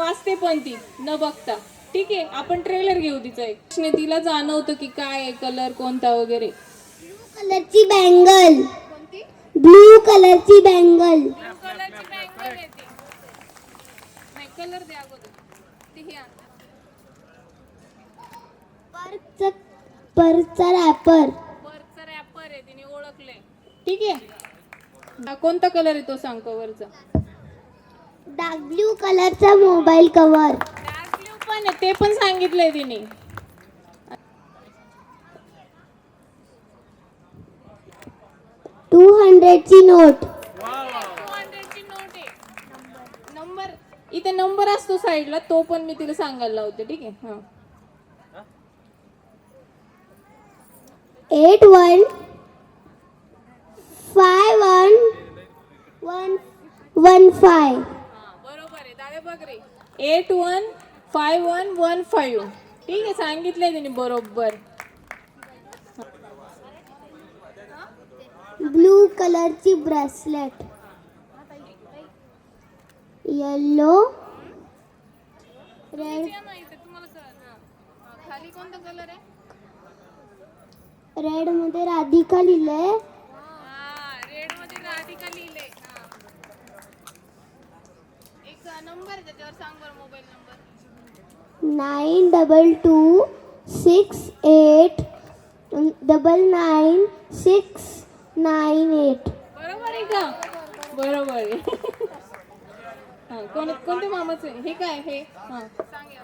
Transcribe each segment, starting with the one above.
वाचते पण ती न बघता. ठीक आहे, आपण ट्रेलर घेऊ तिचा एक. तिला जाणवतं की काय आहे, कलर कोणता वगैरे. कलरची बँगल. कोणती? ब्लू कलरची बँगल. ब्लू कलरची बँगल येते. नाही, कलर दे अगोदर. ती ही आण. पर्सचा रॅपर. वरचा रॅपर आहे, तिने ओळखले. ठीक आहे, कोणता कलर आहे तो सांग कवरचा. डार्क ब्लू कलरचा मोबाईल कव्हर. डार्क ब्लू पण आहे, ते पण सांगितलंय तिने. 200ची नोट. 200ची नोट आहे. नंबर इथे नंबर असतो साईडला, तो पण मी तिला सांगायला लावते. ठीक आहे. हा 815115. बरोबर आहे. दादा बघ रे, 815115. ठीक आहे, सांगितलंय तिने बरोबर. ब्लू कलरची ब्रेसलेट. येलो रेड खाली कोणता कलर आहे? रेड मध्ये राधिका लिहिलंय. रेड मध्ये राधिका लिहिले. एक नंबर आहे त्याच्यावर, सांग बरं मोबाईल नंबर. 9226899698. बरोबर आहे का? बरोबर आहे. हा, कोणत्या मामाचं आहे हे? काय हे? हा सांग या.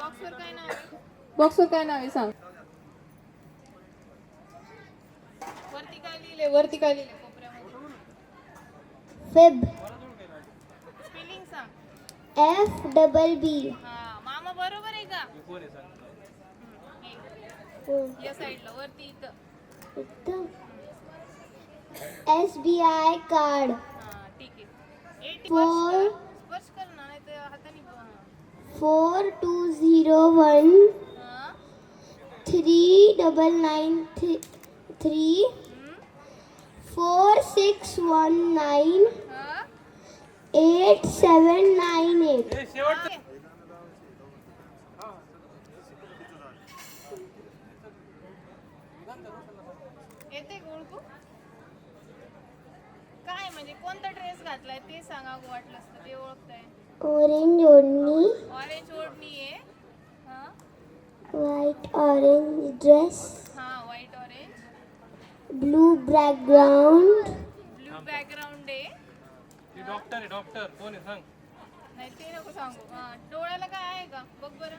बॉक्सवर काय नाव आहे? बॉक्सवर काय नाव आहे सांग. वरती काय लिहिले? वरती काय लिहिले कोपऱ्यामध्ये? फेब. स्पेलिंग सांग. FBB. हा, मामा बरोबर आहे का? या साईडला वरती इथं. SBI card. हा, ठीक आहे. 80 4 स्पर्श कर ना, नाही तर हाताने. 4201 हा 3993 4619 हा 8798. येते ओळखू? काय म्हणजे कोणता ड्रेस घातलाय ते सांगा वाटलं असतं, ते ओळखताय. ऑरेंज ओढणी. ऑरेंज ओढणी आहे. हा व्हाईट ऑरेंज ड्रेस. हा white orange. Blue background. Blue background आहे. ती डॉक्टर आहे. डॉक्टर कोण आहे सांग. नाही ते नको सांगू. हा, डोळ्याला काय आहे का बघ बरं.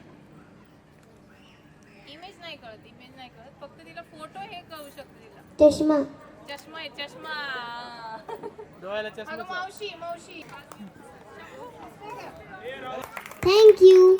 इमेज नाही कळत, इमेज नाही कळत, फक्त तिला फोटो हे कळू शकते तिला. चष्मा. चष्मा आहे, चष्मा. डोळ्याला अगं चष्मा. मावशी मावशी. Thank you.